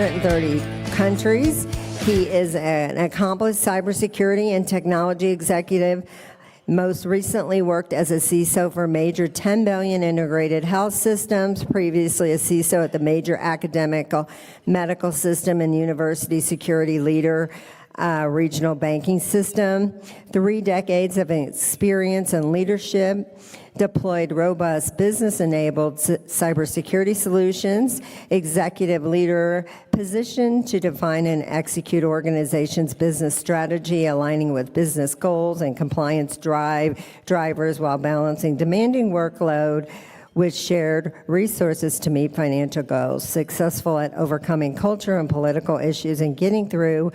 130 countries. He is an accomplished cybersecurity and technology executive. Most recently worked as a CISO for major 10 billion integrated health systems, previously a CISO at the major academic medical system and university security leader, regional banking system. 3 decades of experience and leadership, deployed robust business-enabled cybersecurity solutions, executive leader, positioned to define and execute organizations' business strategy, aligning with business goals and compliance drivers while balancing demanding workload with shared resources to meet financial goals, successful at overcoming culture and political issues and getting through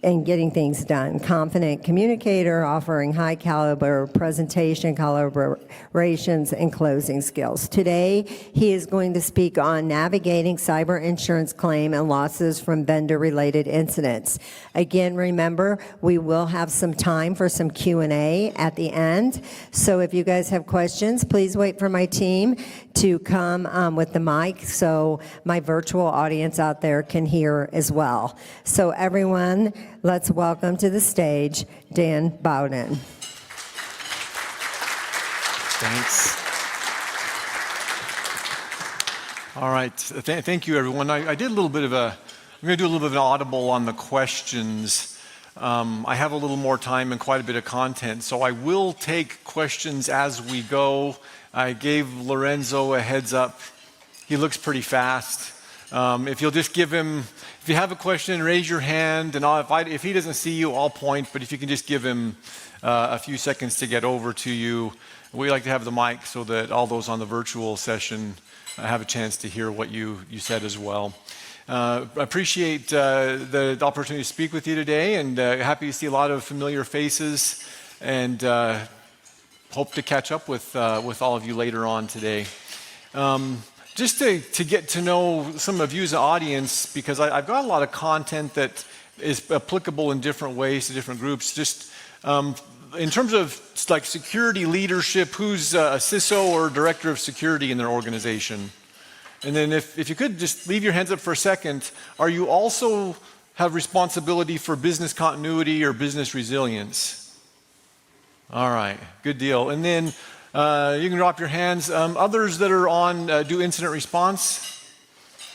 and getting things done. Confident communicator, offering high caliber presentation, collaborations, and closing skills. Today, he is going to speak on navigating cyber insurance claim and losses from vendor-related incidents. Again, remember, we will have some time for some Q&A at the end. So if you guys have questions, please wait for my team to come with the mic so my virtual audience out there can hear as well. So everyone, let's welcome to the stage Dan Bowden. Thanks. All right. Thank you, everyone. I did a little bit of I'm going to do a little bit of an audible on the questions. I have a little more time and quite a bit of content, so I will take questions as we go. I gave Lorenzo a heads up. He looks pretty fast. If you'll just give him, if you have a question, raise your hand, and if he doesn't see you, I'll point, but if you can just give him a few seconds to get over to you. We like to have the mic so that all those on the virtual session have a chance to hear what you said as well. I appreciate the opportunity to speak with you today, and happy to see a lot of familiar faces, and hope to catch up with all of you later on today. Just to get to know some of you as an audience, because I've got a lot of content that is applicable in different ways to different groups. Just in terms of like security leadership, who's a CISO or director of security in their organization? And then if you could just leave your hands up for a second, are you also have responsibility for business continuity or business resilience? All right, good deal. And then you can drop your hands. Others that are on do incident response.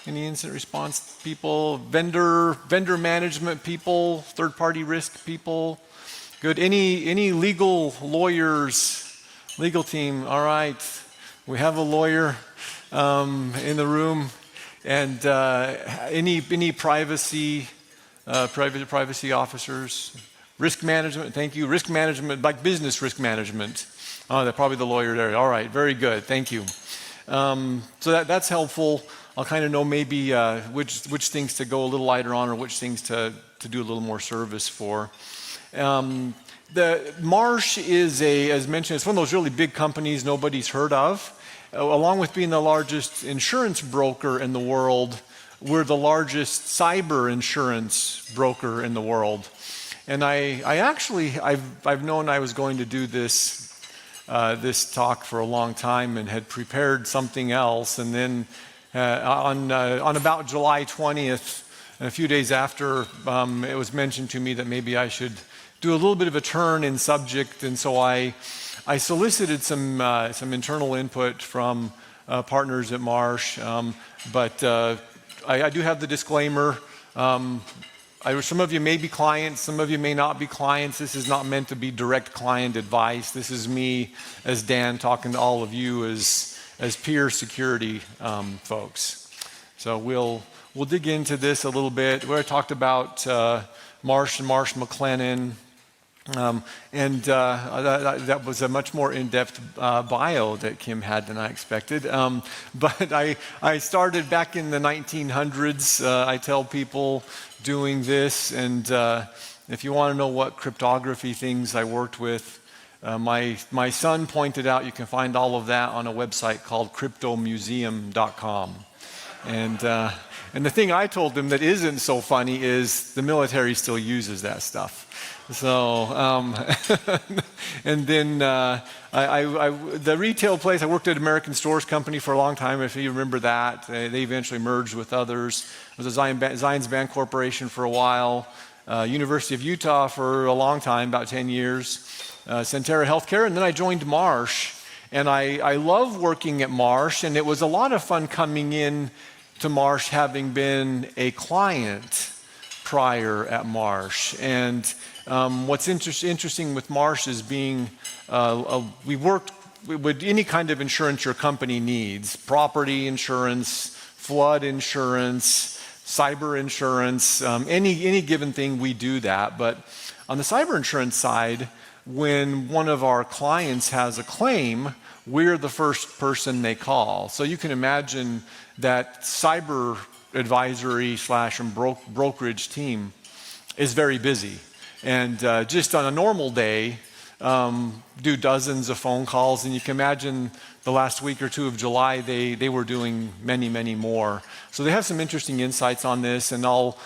Any incident response people? Vendor management people? Third-party risk people? Good. Any legal lawyers? Legal team. All right. We have a lawyer in the room. And any privacy officers? Risk management. Thank you. Risk management, like business risk management. Oh, they're probably the lawyer there. All right, very good. Thank you. So that's helpful. I'll kind of know maybe which things to go a little lighter on or which things to do a little more service for. The Marsh is as mentioned, it's one of those really big companies nobody's heard of. Along with being the largest insurance broker in the world, we're the largest cyber insurance broker in the world. And I've known I was going to do this talk for a long time and had prepared something else. And then on about July 20th, a few days after, it was mentioned to me that maybe I should do a little bit of a turn in subject. And so I solicited some internal input from partners at Marsh. But I do have the disclaimer. Some of you may be clients, some of you may not be clients. This is not meant to be direct client advice. This is me as Dan talking to all of you as peer security folks. So we'll dig into this a little bit. We talked about Marsh and Marsh McLennan. That was a much more in-depth bio that Kim had than I expected. But I started back in the 1900s, I tell people, doing this. And if you want to know what cryptography things I worked with, my son pointed out you can find all of that on a website called cryptomuseum.com. And And the thing I told them that isn't so funny is the military still uses that stuff. So, and then the retail place, I worked at American Stores Company for a long time, if you remember that. They eventually merged with others. I was at Zions Bank Corporation for a while, University of Utah for a long time, about 10 years, Centera Healthcare, and then I joined Marsh. And I love working at Marsh, and it was a lot of fun coming in to Marsh having been a client prior at Marsh. And what's interesting with Marsh is being, we worked with any kind of insurance your company needs, property insurance, flood insurance, cyber insurance, any given thing we do that. But on the cyber insurance side, when one of our clients has a claim, we're the first person they call. So you can imagine that cyber advisory / brokerage team is very busy. And just on a normal day, do dozens of phone calls. And you can imagine the last week or two of July, they were doing many, many more. So they have some interesting insights on this. And I'll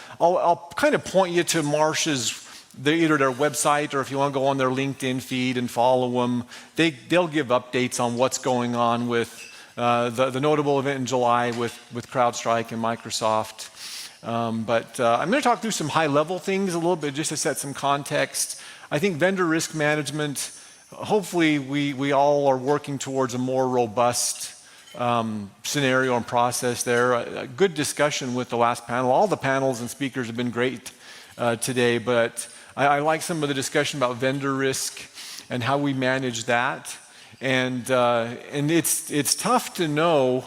kind of point you to Marsh's, either their website, or if you want to go on their LinkedIn feed and follow them, they'll give updates on what's going on with the notable event in July with CrowdStrike and Microsoft. But I'm going to talk through some high-level things a little bit just to set some context. I think vendor risk management, hopefully we all are working towards a more robust scenario and process there. A good discussion with the last panel. All the panels and speakers have been great today, but I like some of the discussion about vendor risk and how we manage that. And it's tough to know,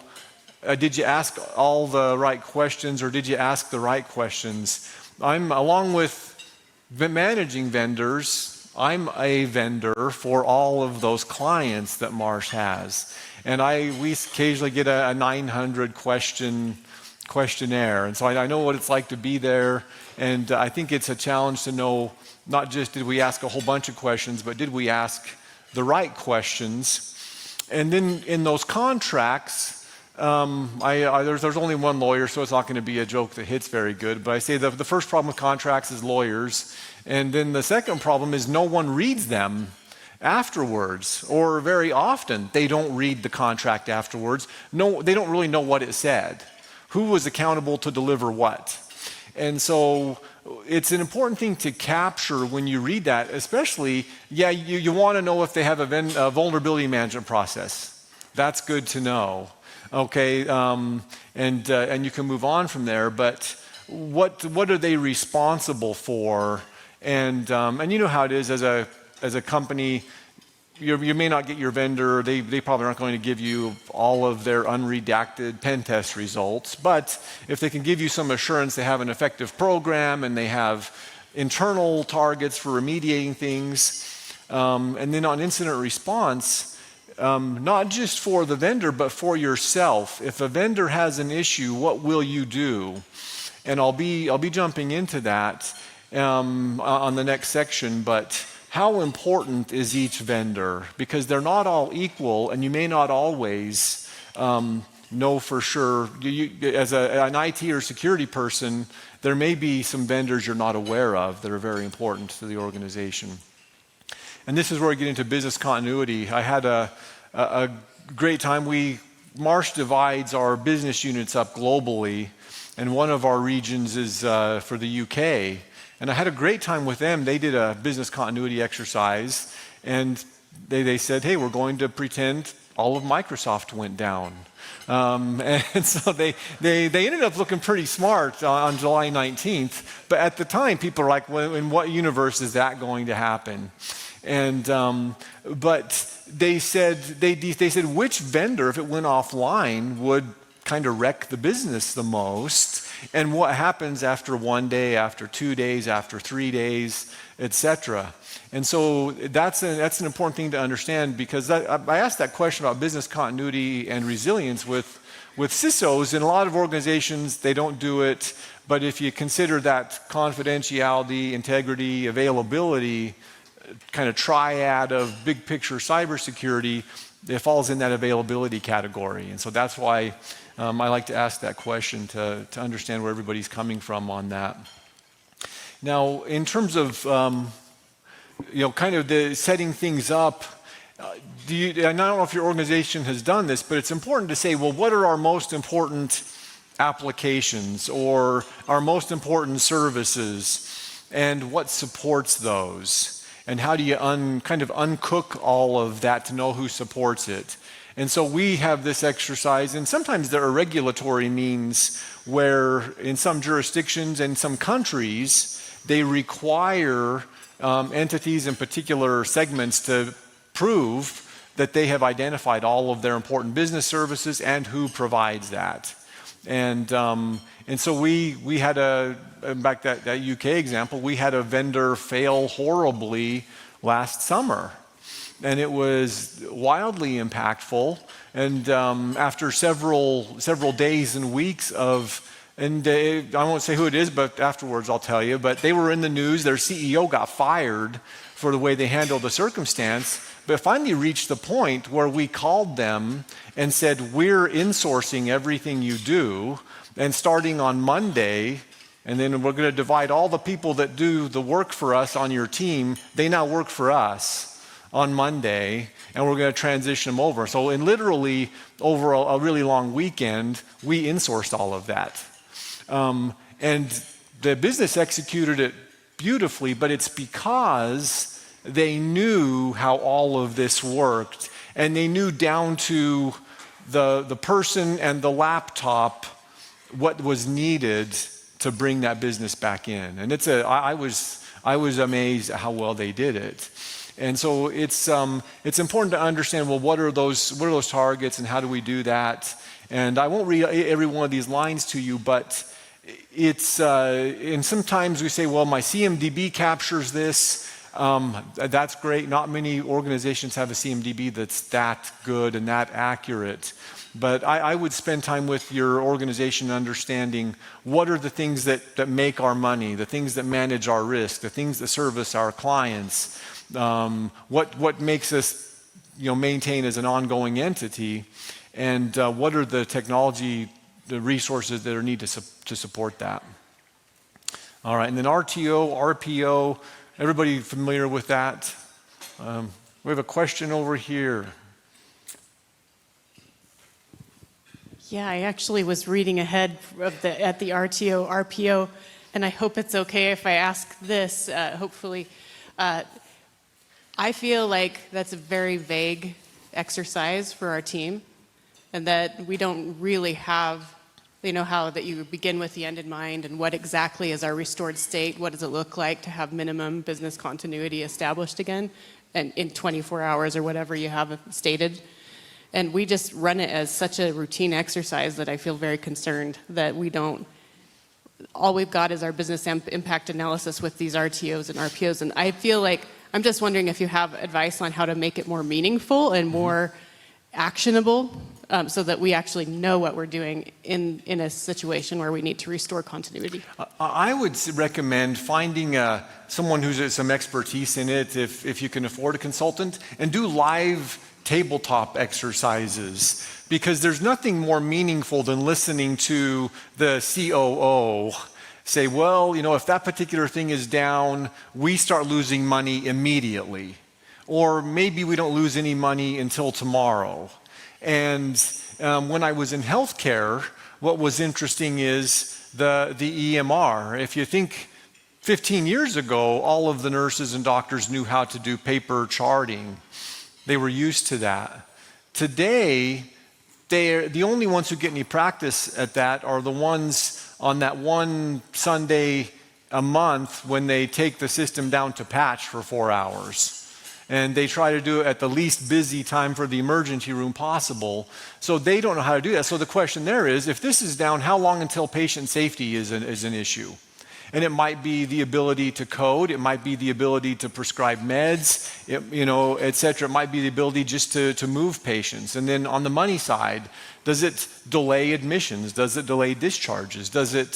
did you ask all the right questions or did you ask the right questions? Along with managing vendors, I'm a vendor for all of those clients that Marsh has. And we occasionally get a 900 questionnaire. And so I know what it's like to be there. And I think it's a challenge to know, not just did we ask a whole bunch of questions, but did we ask the right questions? And then in those contracts, there's only one lawyer, so it's not going to be a joke that hits very good. But I say the first problem with contracts is lawyers. And then the second problem is no one reads them afterwards, or very often they don't read the contract afterwards. No, they don't really know what it said. Who was accountable to deliver what? And so it's an important thing to capture when you read that, especially, you want to know if they have a vulnerability management process. That's good to know. Okay, and you can move on from there, but what are they responsible for? And you know how it is as a company, you may not get your vendor, they probably aren't going to give you all of their unredacted pen test results, but if they can give you some assurance they have an effective program and they have internal targets for remediating things, and then on incident response, not just for the vendor, but for yourself. If a vendor has an issue, what will you do? And I'll be jumping into that on the next section, but how important is each vendor? Because they're not all equal, and you may not always know for sure. As an IT or security person, there may be some vendors you're not aware of that are very important to the organization. And this is where we get into business continuity. I had a great time. Marsh divides our business units up globally, and one of our regions is for the UK. And I had a great time with them. They did a business continuity exercise, and they said, hey, we're going to pretend all of Microsoft went down. And so they ended up looking pretty smart on July 19th. But at the time, people were like, well, in what universe is that going to happen? And but they said which vendor, if it went offline, would kind of wreck the business the most, and what happens after 1 day, after 2 days, after 3 days, etc. And so that's an important thing to understand, because I asked that question about business continuity and resilience with CISOs. In a lot of organizations, they don't do it, but if you consider that confidentiality, integrity, availability, kind of triad of big picture cybersecurity, it falls in that availability category. And so that's why I like to ask that question to understand where everybody's coming from on that. Now, in terms of kind of the setting things up, and I don't know if your organization has done this, but it's important to say, well, what are our most important applications or our most important services, and what supports those? And how do you kind of uncook all of that to know who supports it? And so we have this exercise, and sometimes there are regulatory means where in some jurisdictions and some countries, they require entities in particular segments to prove that they have identified all of their important business services and who provides that. And so we had back that UK example, we had a vendor fail horribly last summer. And it was wildly impactful. And after several days and weeks I won't say who it is, but afterwards I'll tell you, but they were in the news. Their CEO got fired for the way they handled the circumstance, but finally reached the point where we called them and said, we're insourcing everything you do, and starting on Monday, and then we're going to divide all the people that do the work for us on your team, they now work for us on Monday, and we're going to transition them over. So literally over a really long weekend, we insourced all of that. And the business executed it beautifully, but it's because they knew how all of this worked, and they knew down to the person and the laptop what was needed to bring that business back in. And I was amazed at how well they did it. And so it's important to understand, well, what are those targets and how do we do that? And I won't read every one of these lines to you, but and sometimes we say, well, my CMDB captures this. That's great. Not many organizations have a CMDB that's that good and that accurate. But I would spend time with your organization understanding what are the things that make our money, the things that manage our risk, the things that service our clients, what makes us maintain as an ongoing entity, and what are the technology, the resources that are needed to support that. All right, and then RTO, RPO, everybody familiar with that? We have a question over here. Yeah, I actually was reading ahead at the RTO, RPO, and I hope it's okay if I ask this, hopefully. I feel like that's a very vague exercise for our team, and that we don't really have, how that you begin with the end in mind, and what exactly is our restored state, what does it look like to have minimum business continuity established again, and in 24 hours or whatever you have stated. And we just run it as such a routine exercise that I feel very concerned that all we've got is our business impact analysis with these RTOs and RPOs. And I feel like, I'm just wondering if you have advice on how to make it more meaningful and more actionable, so that we actually know what we're doing in a situation where we need to restore continuity. I would recommend finding someone who's some expertise in it, if you can afford a consultant, and do live tabletop exercises, because there's nothing more meaningful than listening to the COO say, well, if that particular thing is down, we start losing money immediately. Or maybe we don't lose any money until tomorrow. And when I was in healthcare, what was interesting is the EMR. If you think 15 years ago, all of the nurses and doctors knew how to do paper charting. They were used to that. Today, the only ones who get any practice at that are the ones on that one Sunday a month when they take the system down to patch for 4 hours. And they try to do it at the least busy time for the emergency room possible. So they don't know how to do that. So the question there is, if this is down, how long until patient safety is an issue? And it might be the ability to code, it might be the ability to prescribe meds, et cetera. It might be the ability just to move patients. And then on the money side, does it delay admissions? Does it delay discharges? Does it,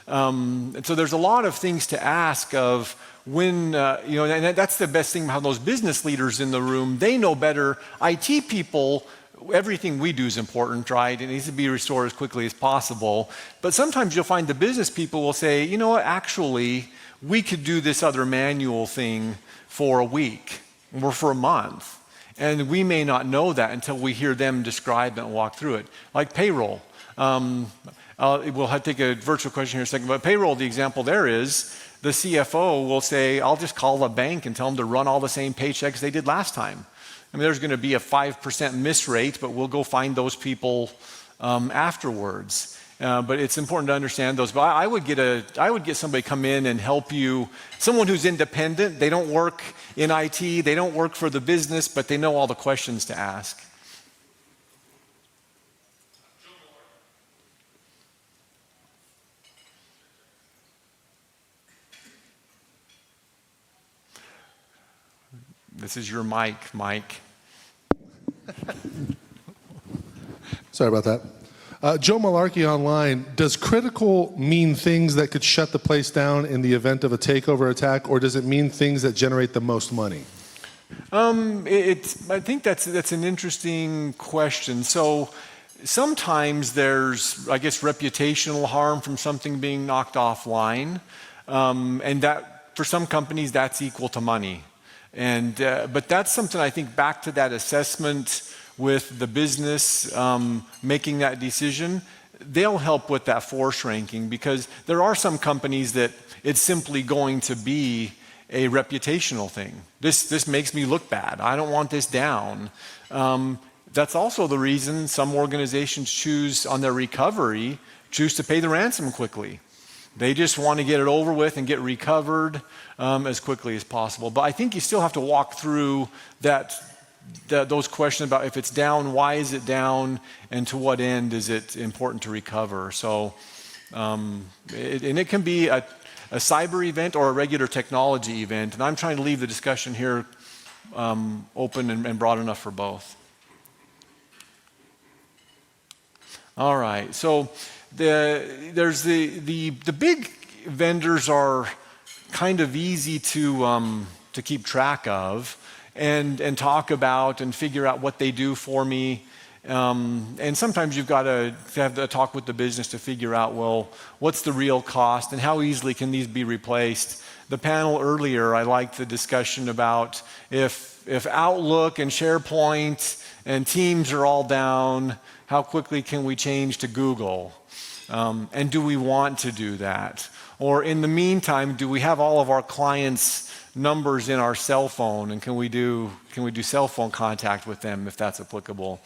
so there's a lot of things to ask of when, and that's the best thing about those business leaders in the room. They know better. IT people everything we do is important, right? It needs to be restored as quickly as possible. But sometimes you'll find the business people will say, you know what, actually, we could do this other manual thing for a week or for a month. And we may not know that until we hear them describe it and walk through it. Like payroll. We'll take a virtual question here in a second, but payroll, the example there is, the CFO will say, I'll just call a bank and tell them to run all the same paychecks they did last time. I mean, there's going to be a 5% miss rate, but we'll go find those people afterwards. But it's important to understand those. But I would get somebody come in and help you, someone who's independent. They don't work in IT, they don't work for the business, but they know all the questions to ask. This is your mic, Mike. Sorry about that. Joe Malarkey online, does critical mean things that could shut the place down in the event of a takeover attack, or does it mean things that generate the most money? I think that's an interesting question. So sometimes there's, I guess, reputational harm from something being knocked offline, and that for some companies that's equal to money. But that's something I think back to that assessment with the business making that decision, they'll help with that force ranking, because there are some companies that it's simply going to be a reputational thing. This makes me look bad. I don't want this down. That's also the reason some organizations choose on their recovery, choose to pay the ransom quickly. They just want to get it over with and get recovered as quickly as possible. But I think you still have to walk through those questions about if it's down, why is it down, and to what end is it important to recover. So, it can be a cyber event or a regular technology event, and I'm trying to leave the discussion here open and broad enough for both. All right, so there's the big vendors are kind of easy to keep track of and talk about and figure out what they do for me. And sometimes you've got to have a talk with the business to figure out, well, what's the real cost and how easily can these be replaced? The panel earlier, I liked the discussion about if Outlook and SharePoint and Teams are all down, how quickly can we change to Google? And do we want to do that? Or in the meantime, do we have all of our clients' numbers in our cell phone, and can we do cell phone contact with them if that's applicable?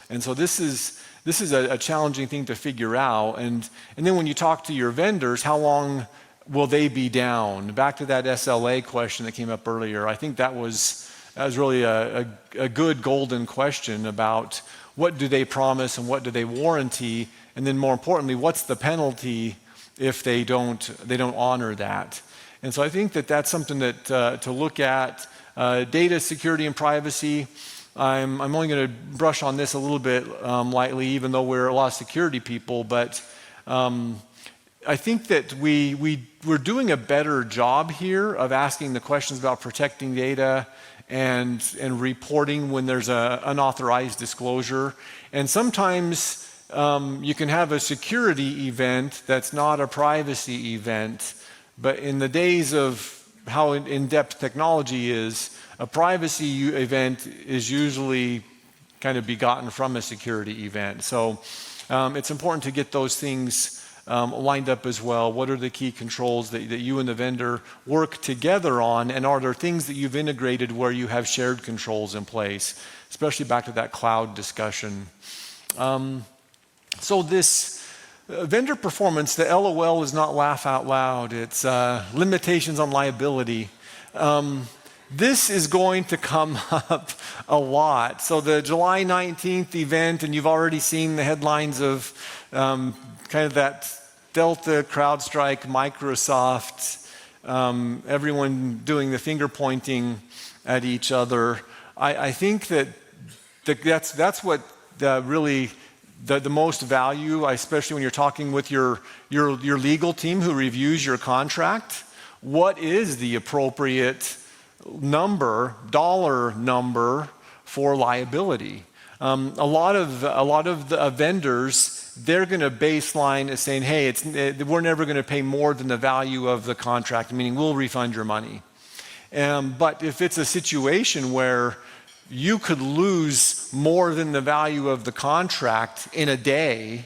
And so this is a challenging thing to figure out. And then when you talk to your vendors, how long will they be down? Back to that SLA question that came up earlier, I think that was really a good golden question about what do they promise and what do they warranty, and then more importantly, what's the penalty if they don't honor that? And so I think that's something that to look at. Data security and privacy. I'm only going to brush on this a little bit lightly, even though we're a lot of security people. But I think that we're doing a better job here of asking the questions about protecting data and reporting when there's an unauthorized disclosure. And sometimes you can have a security event that's not a privacy event. But in the days of how in-depth technology is, a privacy event is usually kind of begotten from a security event. So it's important to get those things lined up as well. What are the key controls that you and the vendor work together on? And are there things that you've integrated where you have shared controls in place, especially back to that cloud discussion? So this vendor performance, the LOL is not laugh out loud. It's limitations on liability. This is going to come up a lot. So the July 19th event, and you've already seen the headlines of kind of that Delta, CrowdStrike, Microsoft, everyone doing the finger pointing at each other. I think that's what really the most value, especially when you're talking with your legal team who reviews your contract. What is the appropriate dollar number for liability? A lot of the vendors, they're going to baseline as saying, hey, we're never going to pay more than the value of the contract, meaning we'll refund your money. But if it's a situation where you could lose more than the value of the contract in a day,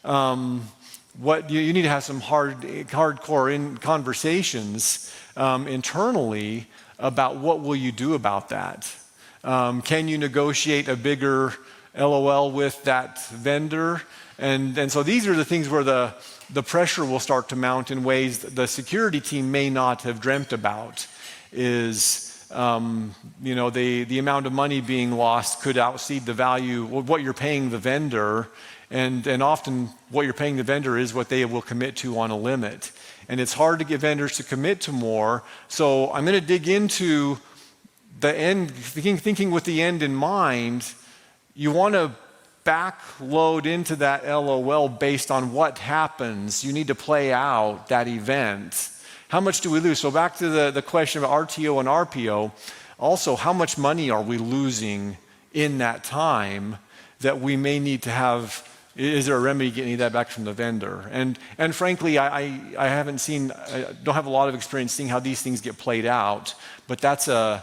what you need to have some hardcore conversations internally about what will you do about that. Can you negotiate a bigger LOL with that vendor? And so these are the things where the pressure will start to mount in ways that the security team may not have dreamt about. Is the amount of money being lost could exceed the value of what you're paying the vendor, and often what you're paying the vendor is what they will commit to on a limit. And it's hard to get vendors to commit to more. So I'm going to dig into the end, thinking with the end in mind. You want to backload into that LOL based on what happens. You need to play out that event. How much do we lose? So back to the question of RTO and RPO, also how much money are we losing in that time that we may need to have? Is there a remedy getting that back from the vendor? And frankly, I haven't seen, I don't have a lot of experience seeing how these things get played out, but that's a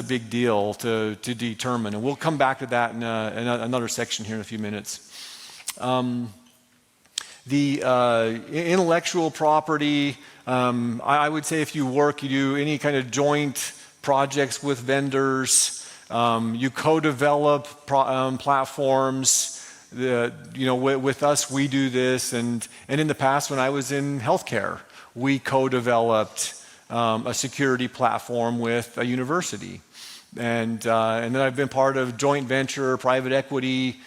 big deal to determine. And we'll come back to that in another section here in a few minutes. The intellectual property, I would say if you do any kind of joint projects with vendors, you co-develop platforms. With us, we do this, and in the past, when I was in healthcare, we co-developed a security platform with a university, and then I've been part of joint venture private equity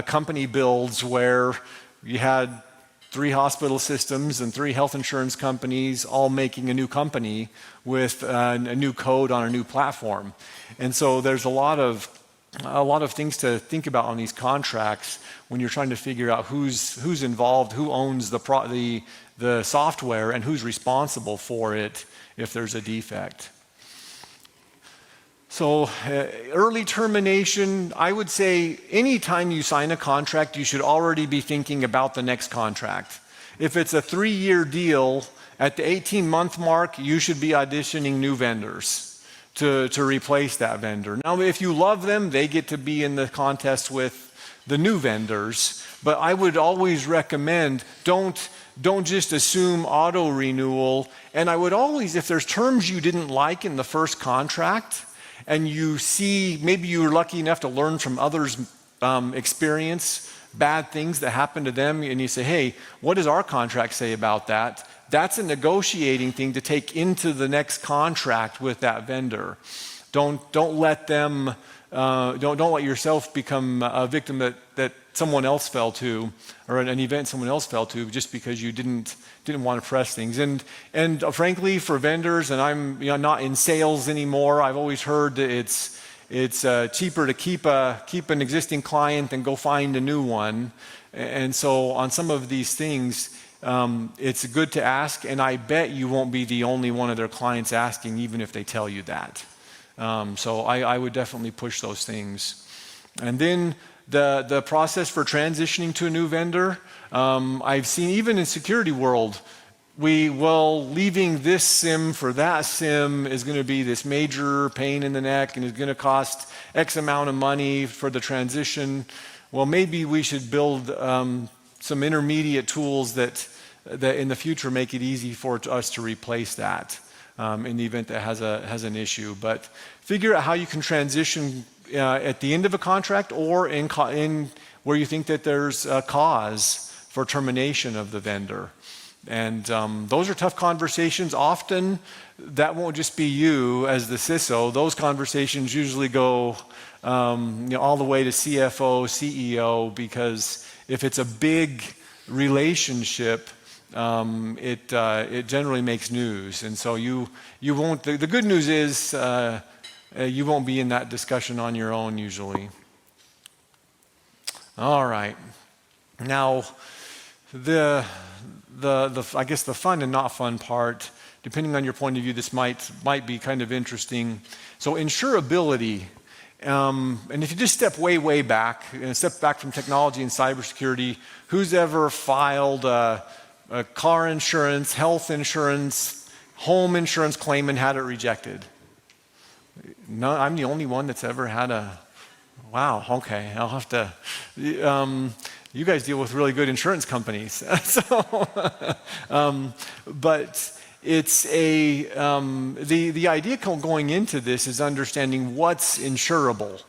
company builds where you had 3 hospital systems and 3 health insurance companies all making a new company with a new code on a new platform. And so there's a lot of things to think about on these contracts when you're trying to figure out who's involved, who owns the software, and who's responsible for it if there's a defect. So early termination, I would say anytime you sign a contract, you should already be thinking about the next contract. If it's a 3-year deal, at the 18-month mark, you should be auditioning new vendors to replace that vendor. Now, if you love them, they get to be in the contest with the new vendors, but I would always recommend don't just assume auto renewal. And I would always, if there's terms you didn't like in the first contract, and you see, maybe you were lucky enough to learn from others' experience, bad things that happened to them, and you say, hey, what does our contract say about that? That's a negotiating thing to take into the next contract with that vendor. Don't let them, don't let yourself become a victim that someone else fell to, or an event someone else fell to, just because you didn't want to press things. And frankly, for vendors, and I'm not in sales anymore, I've always heard that it's cheaper to keep an existing client than go find a new one. And so on some of these things, it's good to ask, and I bet you won't be the only one of their clients asking, even if they tell you that. So I would definitely push those things. And then the process for transitioning to a new vendor, I've seen even in security world, leaving this SIM for that SIM is going to be this major pain in the neck and is going to cost X amount of money for the transition. Well, maybe we should build some intermediate tools that in the future make it easy for us to replace that in the event that has an issue. But figure out how you can transition at the end of a contract or in where you think that there's a cause for termination of the vendor. And those are tough conversations. Often that won't just be you as the CISO. Those conversations usually go all the way to CFO, CEO, because if it's a big relationship, it generally makes news. And so you won't, the good news is you won't be in that discussion on your own usually. All right. Now, I guess the fun and not fun part, depending on your point of view, this might be kind of interesting. So insurability, And if you just step way, way back, and step back from technology and cybersecurity, who's ever filed a car insurance, health insurance, home insurance claim and had it rejected? No, I'm the only one that's ever had a, wow, okay, I'll have to, you guys deal with really good insurance companies. But it's the idea going into this is understanding what's insurable.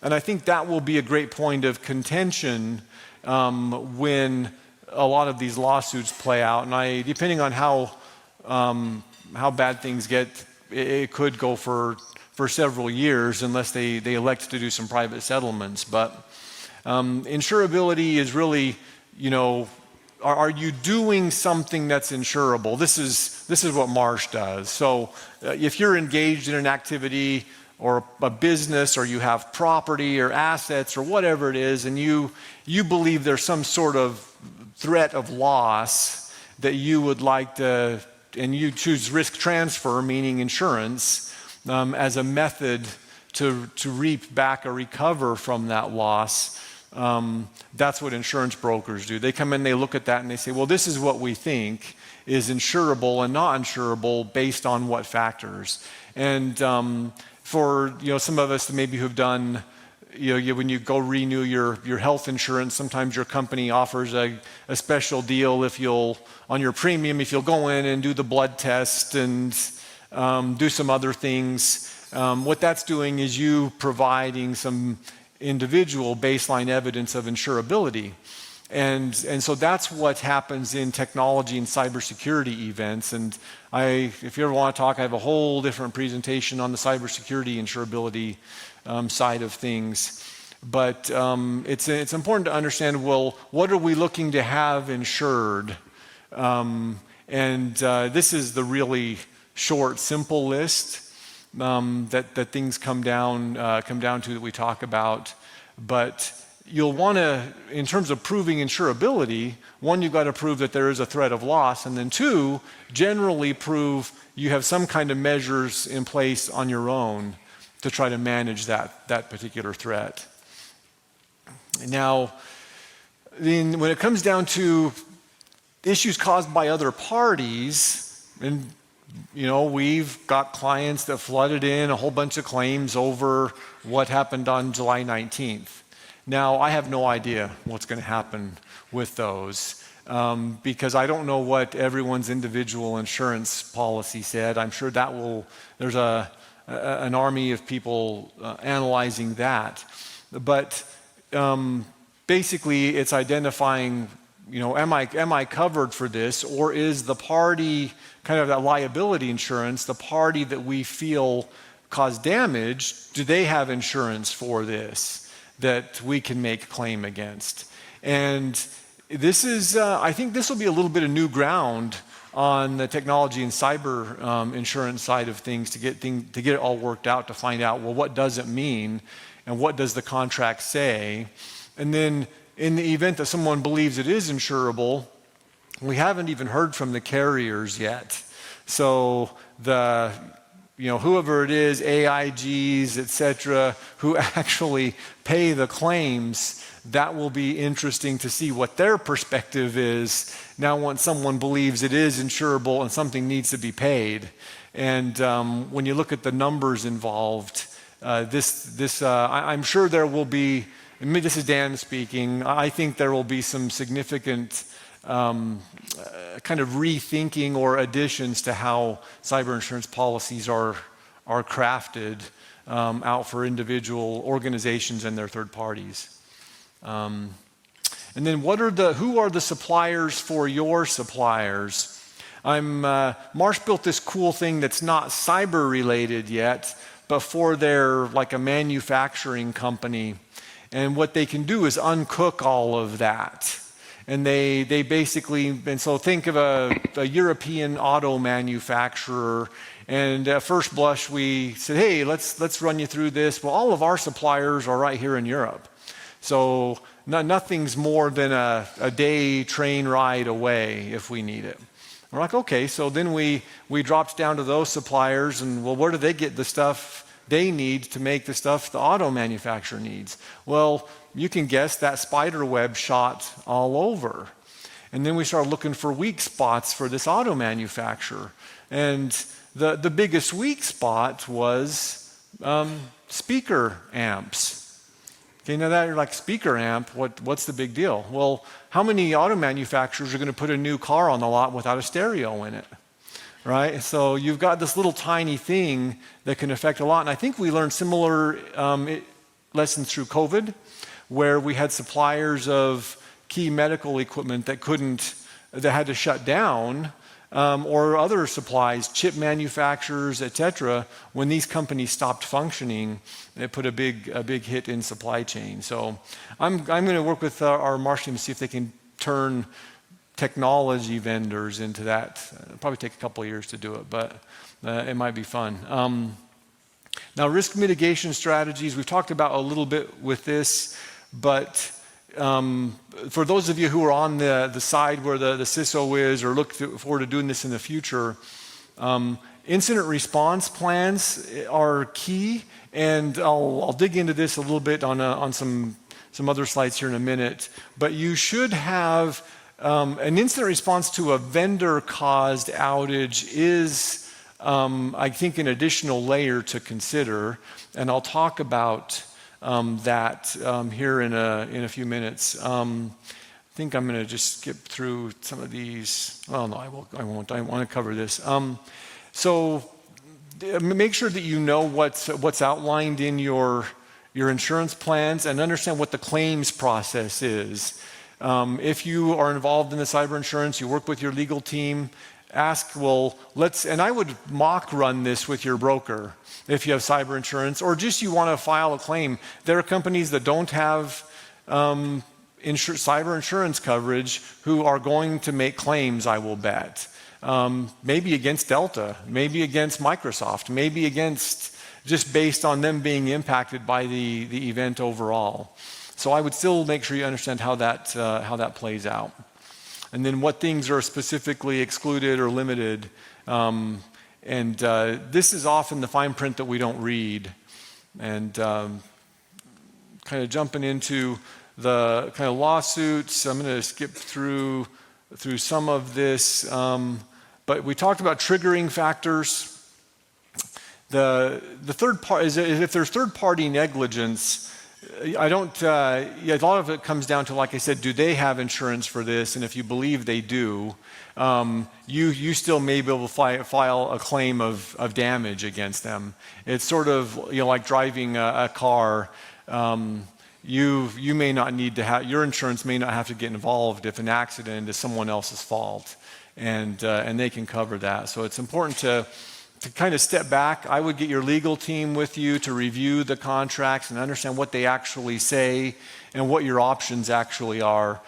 And I think that will be a great point of contention when a lot of these lawsuits play out. And depending on how bad things get, it could go for several years unless they elect to do some private settlements. But insurability is really, are you doing something that's insurable? This is what Marsh does. So if you're engaged in an activity or a business, or you have property or assets or whatever it is, and you believe there's some sort of threat of loss that you would like to, and you choose risk transfer, meaning insurance, as a method to reap back or recover from that loss. That's what insurance brokers do. They come in, they look at that, and they say, well, this is what we think is insurable and not insurable based on what factors. And for some of us maybe who've done, when you go renew your health insurance, sometimes your company offers a special deal on your premium if you'll go in and do the blood test and do some other things. What that's doing is you providing some individual baseline evidence of insurability. And so that's what happens in technology and cybersecurity events. And if you ever want to talk, I have a whole different presentation on the cybersecurity insurability side of things. But it's important to understand, well, what are we looking to have insured? This is the really short, simple list that things come down to that we talk about. But you'll want to, in terms of proving insurability, one, you've got to prove that there is a threat of loss, and then two, generally prove you have some kind of measures in place on your own to try to manage that particular threat. Now, when it comes down to issues caused by other parties, and we've got clients that flooded in a whole bunch of claims over what happened on July 19th. Now, I have no idea what's going to happen with those because I don't know what everyone's individual insurance policy said. I'm sure there's an army of people analyzing that. But basically, it's identifying, am I covered for this, or is the party, kind of that liability insurance, the party that we feel caused damage, do they have insurance for this that we can make a claim against? And this is, I think this will be a little bit of new ground on the technology and cyber insurance side of things to get it all worked out, to find out, well, what does it mean and what does the contract say? And then in the event that someone believes it is insurable, we haven't even heard from the carriers yet. So whoever it is, AIGs, et cetera, who actually pay the claims, that will be interesting to see what their perspective is now once someone believes it is insurable and something needs to be paid. And when you look at the numbers involved, I'm sure there will be, this is Dan speaking, I think there will be some significant kind of rethinking or additions to how cyber insurance policies are crafted out for individual organizations and their third parties. And then who are the suppliers for your suppliers? Marsh built this cool thing that's not cyber related yet, but for their, like a manufacturing company. And what they can do is uncook all of that. And they basically, and so think of a European auto manufacturer, and at first blush we said, hey, let's run you through this. Well, all of our suppliers are right here in Europe. So nothing's more than a day train ride away if we need it. We're like, okay, so then we dropped down to those suppliers, and well, where do they get the stuff they need to make the stuff the auto manufacturer needs. Well, you can guess that spider web shot all over. And then we started looking for weak spots for this auto manufacturer. And the biggest weak spot was speaker amps. Okay, now that you're like, speaker amp, what's the big deal? Well, how many auto manufacturers are going to put a new car on the lot without a stereo in it? Right? So you've got this little tiny thing that can affect a lot. And I think we learned similar lessons through COVID, where we had suppliers of key medical equipment that had to shut down, or other supplies, chip manufacturers, etc. When these companies stopped functioning, it put a big hit in supply chain. So I'm going to work with our Marsh team to see if they can turn technology vendors into that. It'll probably take a couple of years to do it, but it might be fun. Now, risk mitigation strategies, we've talked about a little bit with this, but for those of you who are on the side where the CISO is, or look forward to doing this in the future, incident response plans are key, and I'll dig into this a little bit on some other slides here in a minute, but you should have an incident response to a vendor-caused outage is, I think, an additional layer to consider, and I'll talk about that here in a few minutes. I think I'm going to just skip through some of these. Oh no, I won't. I want to cover this. So make sure that you know what's outlined in your insurance plans and understand what the claims process is. If you are involved in the cyber insurance, you work with your legal team, ask, well, and I would mock run this with your broker if you have cyber insurance, or just you want to file a claim. There are companies that don't have cyber insurance coverage who are going to make claims, I will bet. Maybe against Delta, maybe against Microsoft, maybe against, just based on them being impacted by the event overall. So I would still make sure you understand how that plays out. And then what things are specifically excluded or limited. This is often the fine print that we don't read. And kind of jumping into the kind of lawsuits, I'm going to skip through some of this. But we talked about triggering factors. The third part is if there's third-party negligence, a lot of it comes down to, like I said, do they have insurance for this? And if you believe they do, you still may be able to file a claim of damage against them. It's sort of like driving a car. You may not need to have, your insurance may not have to get involved if an accident is someone else's fault, and they can cover that. So it's important to kind of step back. I would get your legal team with you to review the contracts and understand what they actually say and what your options actually are.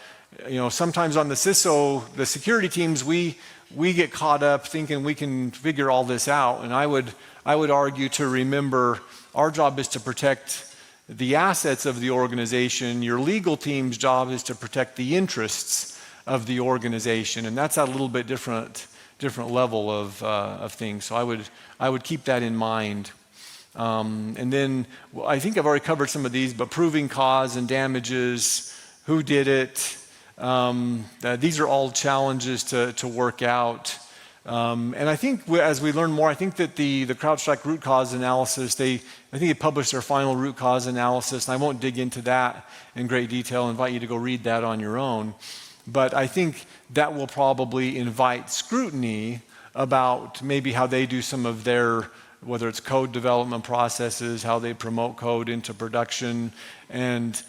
Sometimes on the CISO, the security teams, we get caught up thinking we can figure all this out. And I would argue to remember our job is to protect the assets of the organization. Your legal team's job is to protect the interests of the organization, and that's a little bit different level of things. So I would keep that in mind. And then I think I've already covered some of these, but proving cause and damages, who did it. These are all challenges to work out. And I think as we learn more, I think that the CrowdStrike root cause analysis, I think they published their final root cause analysis, and I won't dig into that in great detail. I invite you to go read that on your own. But I think that will probably invite scrutiny about maybe how they do some of their, whether it's code development processes, how they promote code into production. And,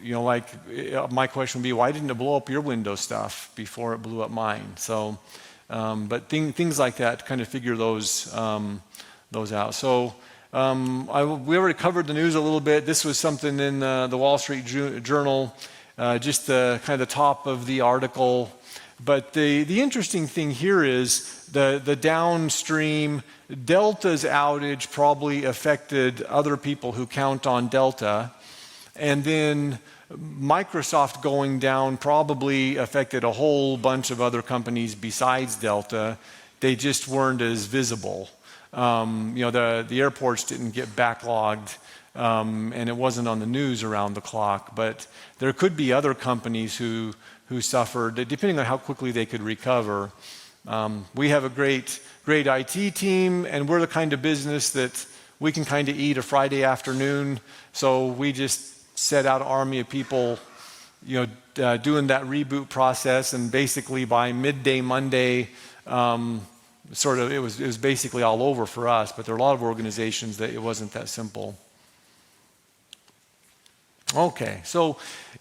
my question would be, why didn't it blow up your Windows stuff before it blew up mine? So, but things like that, kind of figure those out. So we already covered the news a little bit. This was something in the Wall Street Journal. Just the kind of the top of the article. But the interesting thing here is the downstream, Delta's outage probably affected other people who count on Delta. And then Microsoft going down probably affected a whole bunch of other companies besides Delta. They just weren't as visible. The airports didn't get backlogged, and it wasn't on the news around the clock. But there could be other companies who suffered, depending on how quickly they could recover. We have a great IT team, and we're the kind of business that we can kind of eat a Friday afternoon. So we just set out an army of people, doing that reboot process, and basically by midday Monday, it was basically all over for us. But there are a lot of organizations that it wasn't that simple. Okay, so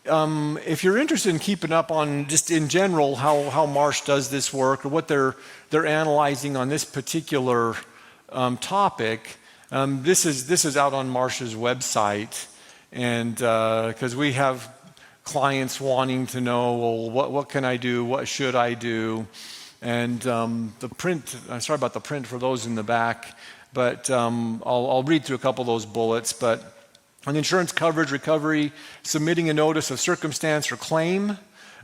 if you're interested in keeping up on just in general how Marsh does this work, or what they're analyzing on this particular topic, this is out on Marsh's website, and because we have clients wanting to know, well, what can I do? What should I do? And the print. Sorry about the print for those in the back, but I'll read through a couple of those bullets, but. On insurance coverage recovery, submitting a notice of circumstance or claim.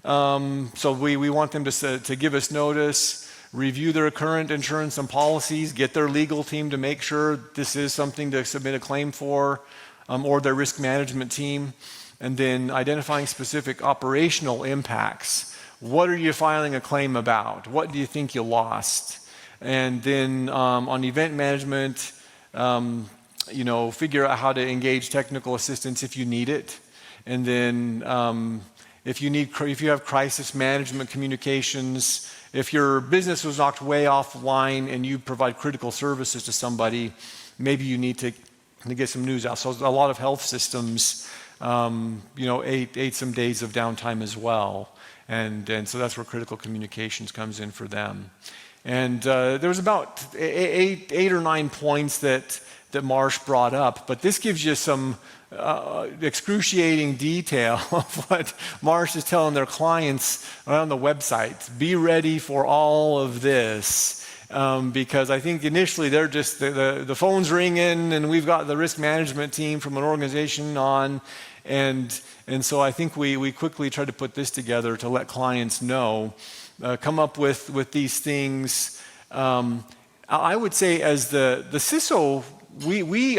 So we want them to give us notice, review their current insurance and policies, get their legal team to make sure this is something to submit a claim for, or their risk management team. And then identifying specific operational impacts. What are you filing a claim about? What do you think you lost? And then on event management, figure out how to engage technical assistance if you need it. And then if you have crisis management communications, if your business was knocked way offline and you provide critical services to somebody, maybe you need to get some news out. So a lot of health systems, ate some days of downtime as well. And so that's where critical communications comes in for them. And there was about eight or nine points that Marsh brought up, but this gives you some excruciating detail of what Marsh is telling their clients on the website. Be ready for all of this, because I think initially they're just the phone's ringing and we've got the risk management team from an organization on, and so I think we quickly try to put this together to let clients know, come up with these things. I would say as the CISO.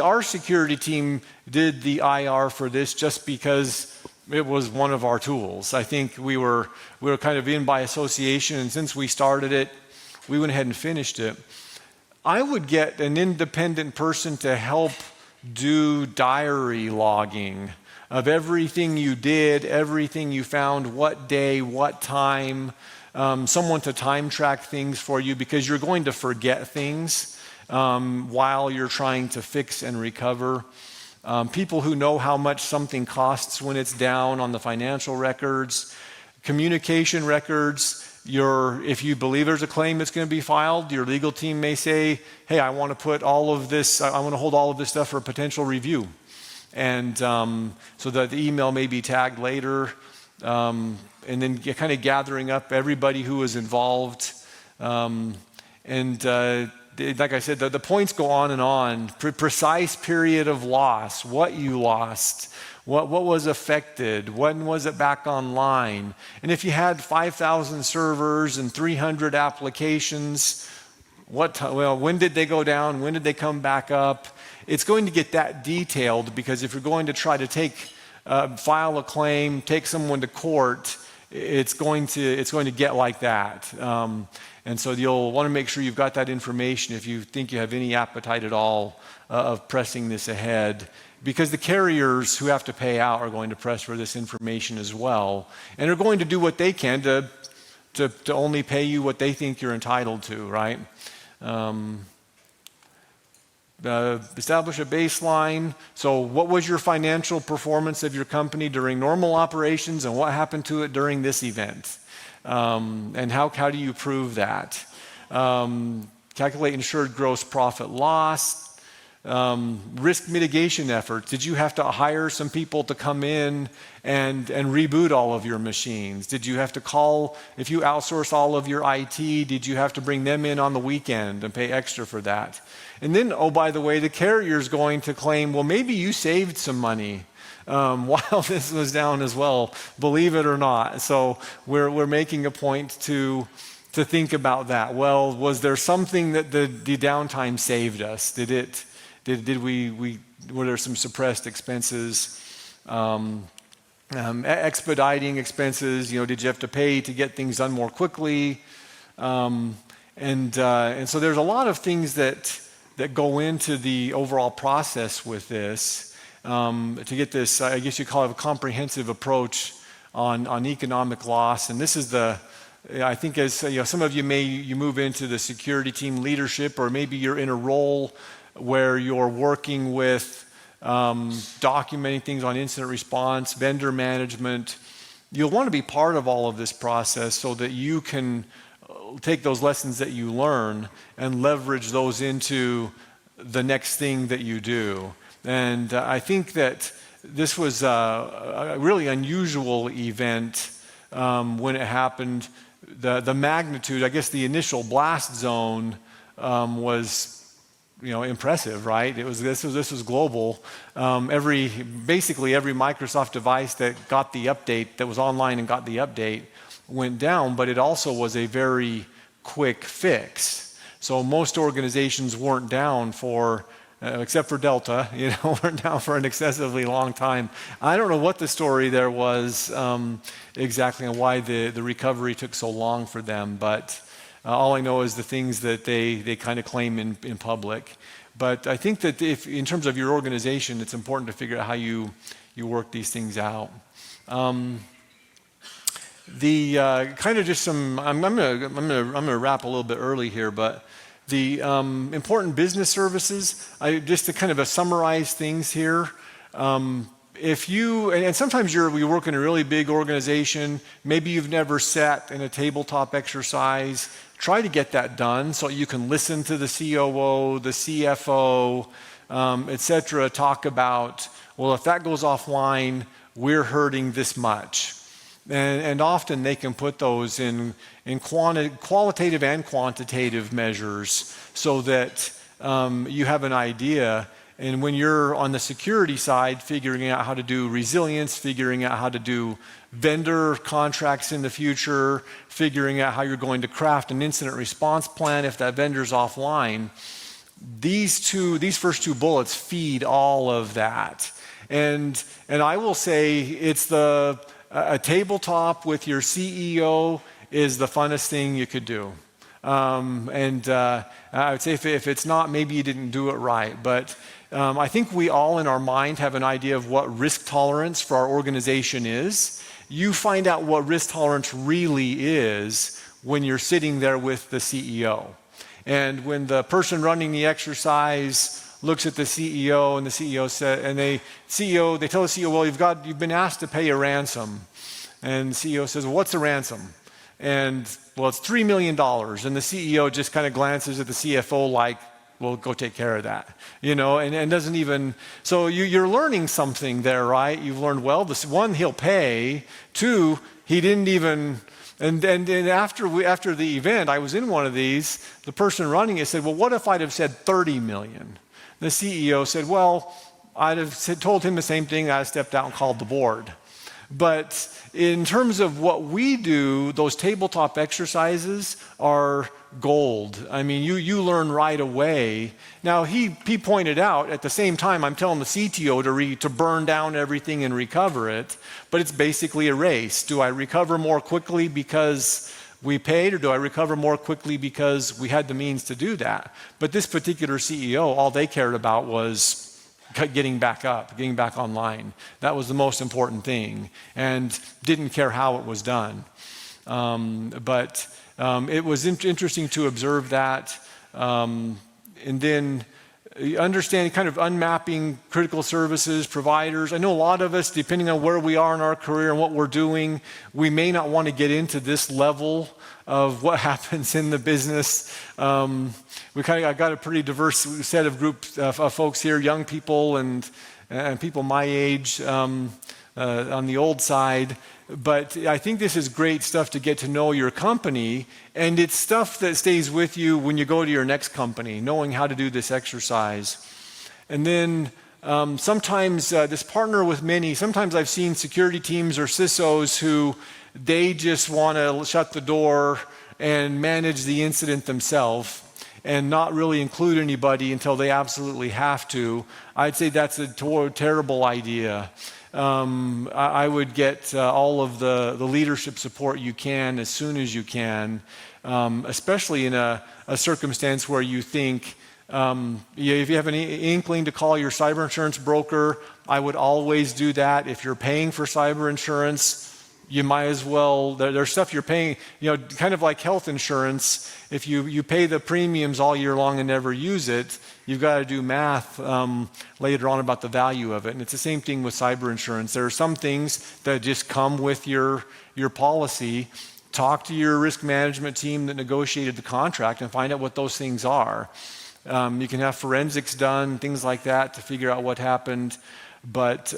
Our security team did the IR for this just because it was one of our tools. I think we were kind of in by association, and since we started it, we went ahead and finished it. I would get an independent person to help do diary logging of everything you did, everything you found, what day, what time, someone to time track things for you, because you're going to forget things. While you're trying to fix and recover. People who know how much something costs when it's down on the financial records, communication records. If you believe there's a claim that's going to be filed, your legal team may say, hey, I want to put all of this, I want to hold all of this stuff for a potential review. And so that the email may be tagged later, and then kind of gathering up everybody who was involved. Like I said, the points go on and on. Precise period of loss, what you lost, what was affected, when was it back online. And if you had 5,000 servers and 300 applications, when did they go down? When did they come back up? It's going to get that detailed, because if you're going to try to file a claim, take someone to court, it's going to get like that. And so you'll want to make sure you've got that information if you think you have any appetite at all of pressing this ahead, because the carriers who have to pay out are going to press for this information as well, and are going to do what they can to only pay you what they think you're entitled to, right? Establish a baseline. So what was your financial performance of your company during normal operations, and what happened to it during this event? And how do you prove that? Calculate insured gross profit loss. Risk mitigation efforts. Did you have to hire some people to come in and reboot all of your machines? Did you have to call, if you outsource all of your IT, did you have to bring them in on the weekend and pay extra for that? And then, oh, by the way, the carrier's going to claim, well, maybe you saved some money while this was down as well, believe it or not. So we're making a point to to think about that. Well, was there something that the downtime saved us? Were there some suppressed expenses? Expediting expenses, did you have to pay to get things done more quickly? And so there's a lot of things that go into the overall process with this to get this, I guess you call it a comprehensive approach on economic loss. And this is I think as some of you you move into the security team leadership, or maybe you're in a role where you're working with documenting things on incident response, vendor management. You'll want to be part of all of this process so that you can take those lessons that you learn and leverage those into the next thing that you do. And I think that this was a really unusual event when it happened. The magnitude, I guess the initial blast zone was impressive, right? This was global. Basically every Microsoft device that got the update, that was online and got the update, went down, but it also was a very quick fix. So most organizations weren't down for, except for Delta, weren't down for an excessively long time. I don't know what the story there was exactly and why the recovery took so long for them, but all I know is the things that they kind of claim in public. But I think that in terms of your organization, it's important to figure out how you work these things out. Kind of just some. I'm gonna wrap a little bit early here, but the important business services. Just to kind of summarize things here. If you, and sometimes you work in a really big organization, maybe you've never sat in a tabletop exercise, try to get that done so you can listen to the COO, the CFO, et cetera, talk about, well, if that goes offline, we're hurting this much. And often they can put those in qualitative and quantitative measures so that you have an idea. And when you're on the security side, figuring out how to do resilience, figuring out how to do vendor contracts in the future, figuring out how you're going to craft an incident response plan if that vendor's offline, these first two bullets feed all of that. And I will say it's a tabletop with your CEO is the funnest thing you could do. I would say if it's not, maybe you didn't do it right. But I think we all in our mind have an idea of what risk tolerance for our organization is. You find out what risk tolerance really is when you're sitting there with the CEO. And when the person running the exercise looks at the CEO and the CEO they tell the CEO, well, you've been asked to pay a ransom. And the CEO says, well, what's a ransom? And well, it's $3 million. And the CEO just kind of glances at the CFO like, well, go take care of that, and doesn't even, so you're learning something there, right? You've learned, well, one, he'll pay. Two, he didn't even, and after the event, I was in one of these, the person running it said, well, what if I'd have said 30 million? The CEO said, well, I'd have told him the same thing. I'd have stepped out and called the board. But in terms of what we do, those tabletop exercises are gold. I mean, you learn right away. Now, he pointed out, at the same time, I'm telling the CTO to burn down everything and recover it, but it's basically a race. Do I recover more quickly because we paid, or do I recover more quickly because we had the means to do that? But this particular CEO, all they cared about was getting back up, getting back online. That was the most important thing, and didn't care how it was done. But it was interesting to observe that. And then understanding, kind of unmapping critical services providers. I know a lot of us, depending on where we are in our career and what we're doing, we may not want to get into this level of what happens in the business. I got a pretty diverse set of groups of folks here, young people and people my age on the old side. But I think this is great stuff to get to know your company, and it's stuff that stays with you when you go to your next company, knowing how to do this exercise. And then sometimes this partner with many, sometimes I've seen security teams or CISOs who they just want to shut the door and manage the incident themselves and not really include anybody until they absolutely have to, I'd say that's a terrible idea. I would get all of the leadership support you can as soon as you can, especially in a circumstance where you think, if you have an inkling to call your cyber insurance broker, I would always do that. If you're paying for cyber insurance, you might as well, there's stuff you're paying, kind of like health insurance. If you pay the premiums all year long and never use it, you've got to do math later on about the value of it. And it's the same thing with cyber insurance. There are some things that just come with your policy. Talk to your risk management team that negotiated the contract and find out what those things are. You can have forensics done, things like that, to figure out what happened. But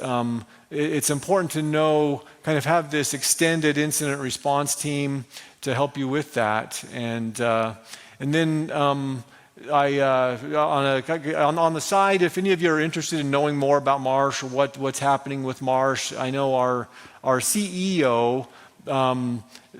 it's important to know, kind of have this extended incident response team to help you with that. And then on the side, if any of you are interested in knowing more about Marsh or what's happening with Marsh, I know our CEO,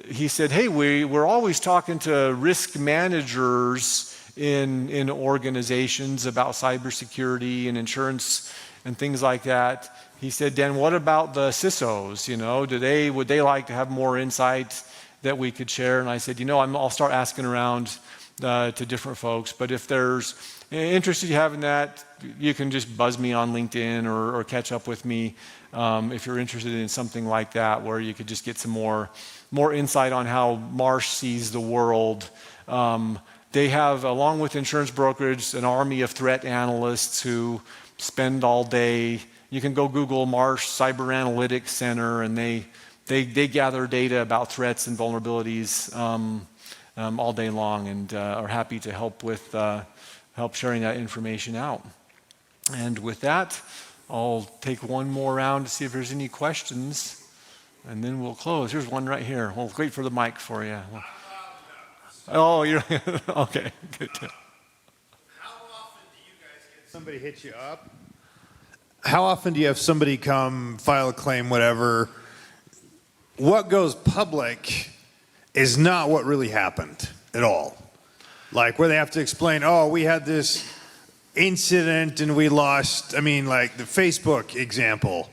he said, hey, we're always talking to risk managers in organizations about cybersecurity and insurance and things like that. He said, Dan, what about the CISOs? Would they like to have more insight that we could share? And I said, I'll start asking around to different folks. But if there's interest in having that, you can just buzz me on LinkedIn or catch up with me if you're interested in something like that, where you could just get some more insight on how Marsh sees the world. They have, along with insurance brokerage, an army of threat analysts who spend all day. You can go Google Marsh Cyber Analytics Center, and they gather data about threats and vulnerabilities all day long, and are happy to help with help sharing that information out. And with that, I'll take one more round to see if there's any questions, and then we'll close. Here's one right here. We'll wait for the mic for you. Oh, you're okay. Good. How often do you guys get somebody hit you up? How often do you have somebody come file a claim, whatever? What goes public is not what really happened at all. Like where they have to explain, oh, we had this incident and we lost, like the Facebook example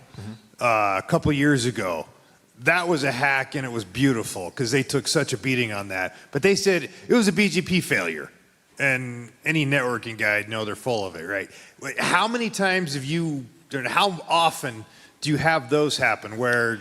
a couple years ago. That was a hack and it was beautiful because they took such a beating on that. But they said it was a BGP failure. And any networking guy know they're full of it, right? How many times how often do you have those happen where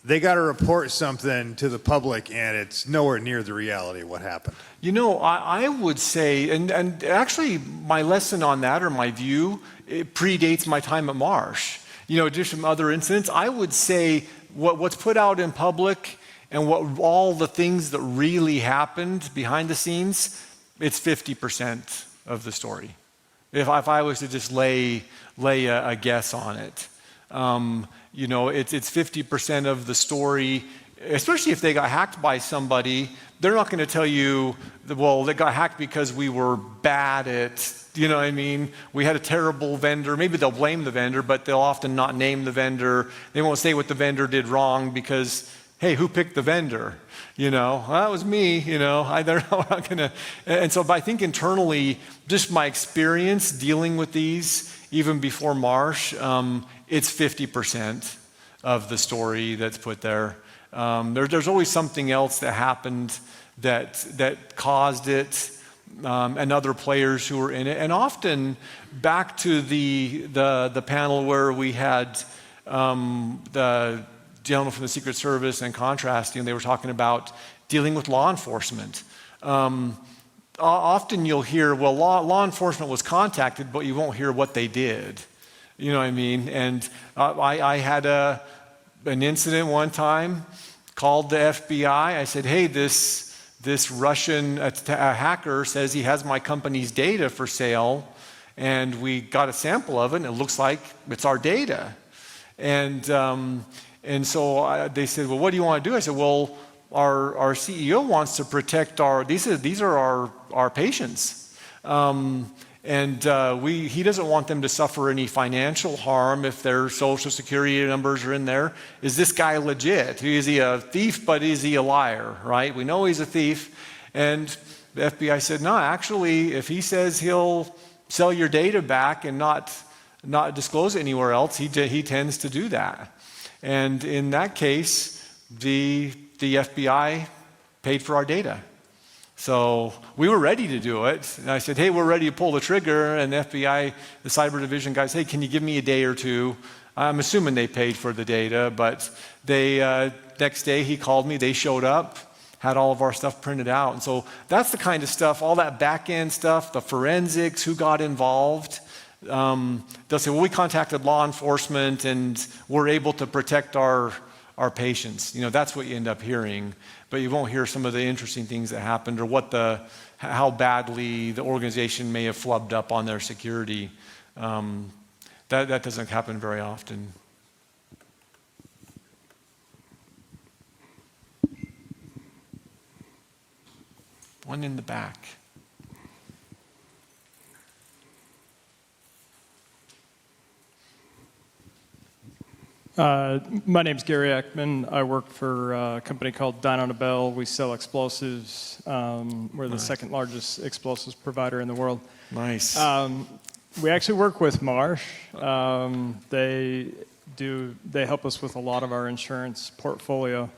they got to report something to the public and it's nowhere near the reality of what happened? I would say, and actually my lesson on that, or my view, it predates my time at Marsh. Just some other incidents. I would say what's put out in public and all the things that really happened behind the scenes, it's 50% of the story. If I was to just lay a guess on it, it's 50% of the story. Especially if they got hacked by somebody, they're not going to tell you, well, they got hacked because we were bad at. We had a terrible vendor. Maybe they'll blame the vendor, but they'll often not name the vendor. They won't say what the vendor did wrong because, hey, who picked the vendor? Well, that was me. They're not gonna. And so, but I think internally, just my experience dealing with these, even before Marsh, it's 50% of the story that's put there. There's always something else that happened that caused it. And other players who were in it, and often back to the panel where we had the gentleman from the Secret Service and contrasting. They were talking about dealing with law enforcement. Often you'll hear, well, law enforcement was contacted, but you won't hear what they did. And I had an incident one time. Called the FBI. I said, hey, this Russian hacker says he has my company's data for sale, and we got a sample of it, and it looks like it's our data. And so they said, well, what do you want to do? I said, well, our CEO wants to protect these are our patients. And he doesn't want them to suffer any financial harm if their social security numbers are in there. Is this guy legit? Is he a thief, but is he a liar, right? We know he's a thief. And the FBI said, no, actually, if he says he'll sell your data back and not disclose it anywhere else, he tends to do that. And in that case, the FBI paid for our data. So we were ready to do it. And I said, hey, we're ready to pull the trigger. And the FBI, the cyber division guys, hey, can you give me a day or two? I'm assuming they paid for the data, but next day he called me, they showed up, had all of our stuff printed out. And so that's the kind of stuff, all that back end stuff, the forensics, who got involved. They'll say, well, we contacted law enforcement and we're able to protect our patients. That's what you end up hearing. But you won't hear some of the interesting things that happened or how badly the organization may have flubbed up on their security. That doesn't happen very often. One in the back. My name's Gary Eckman. I work for a company called Dyno Nobel. We sell explosives. We're the second largest explosives provider in the world. Nice. We actually work with Marsh. They help us with a lot of our insurance portfolio.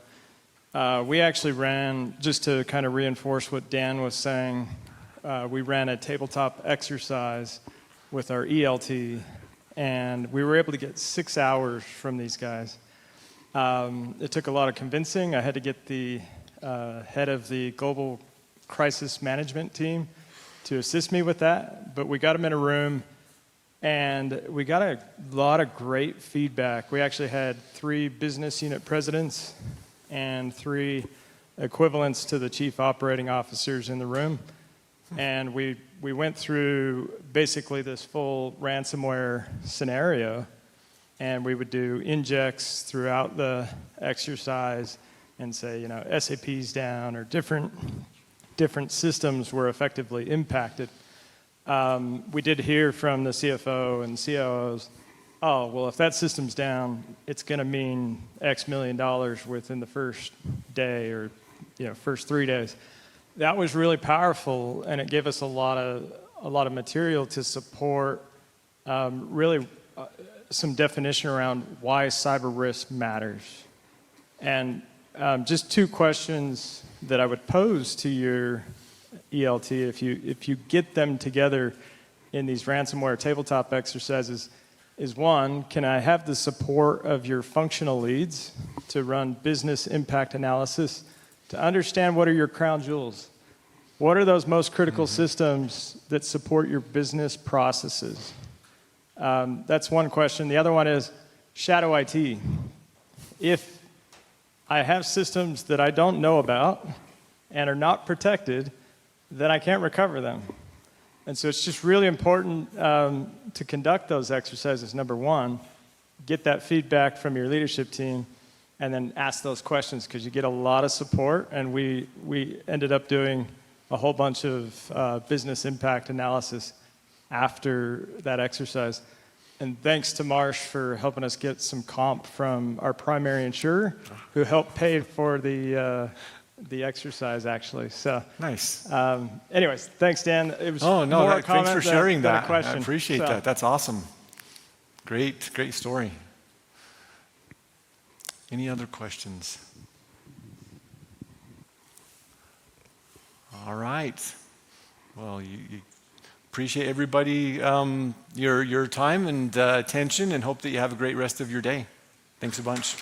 We actually ran, just to kind of reinforce what Dan was saying, we ran a tabletop exercise with our ELT. And we were able to get 6 hours from these guys. It took a lot of convincing. I had to get the head of the global crisis management team to assist me with that. But we got them in a room, and we got a lot of great feedback. We actually had 3 business unit presidents and 3 equivalents to the chief operating officers in the room. And we went through basically this full ransomware scenario, and we would do injects throughout the exercise and say, SAP's down, or different systems were effectively impacted. We did hear from the CFO and COOs, oh, well, if that system's down, it's going to mean X million dollars within the first day or first 3 days. That was really powerful, and it gave us a lot of material to support some definition around why cyber risk matters. And just 2 questions that I would pose to your ELT if you get them together in these ransomware tabletop exercises is, 1, can I have the support of your functional leads to run business impact analysis to understand what are your crown jewels? What are those most critical systems that support your business processes? That's one question. The other one is shadow IT. If I have systems that I don't know about and are not protected, then I can't recover them. And so it's just really important to conduct those exercises, number 1, get that feedback from your leadership team, and then ask those questions, because you get a lot of support. And we ended up doing a whole bunch of business impact analysis after that exercise. And thanks to Marsh for helping us get some comp from our primary insurer, who helped pay for the exercise, actually. So Nice. Anyways, thanks, Dan. It was thanks for sharing than that. a question. I appreciate that. That's awesome. Great story. Any other questions? All right. Well, you appreciate everybody, your time and attention, and hope that you have a great rest of your day. Thanks a bunch.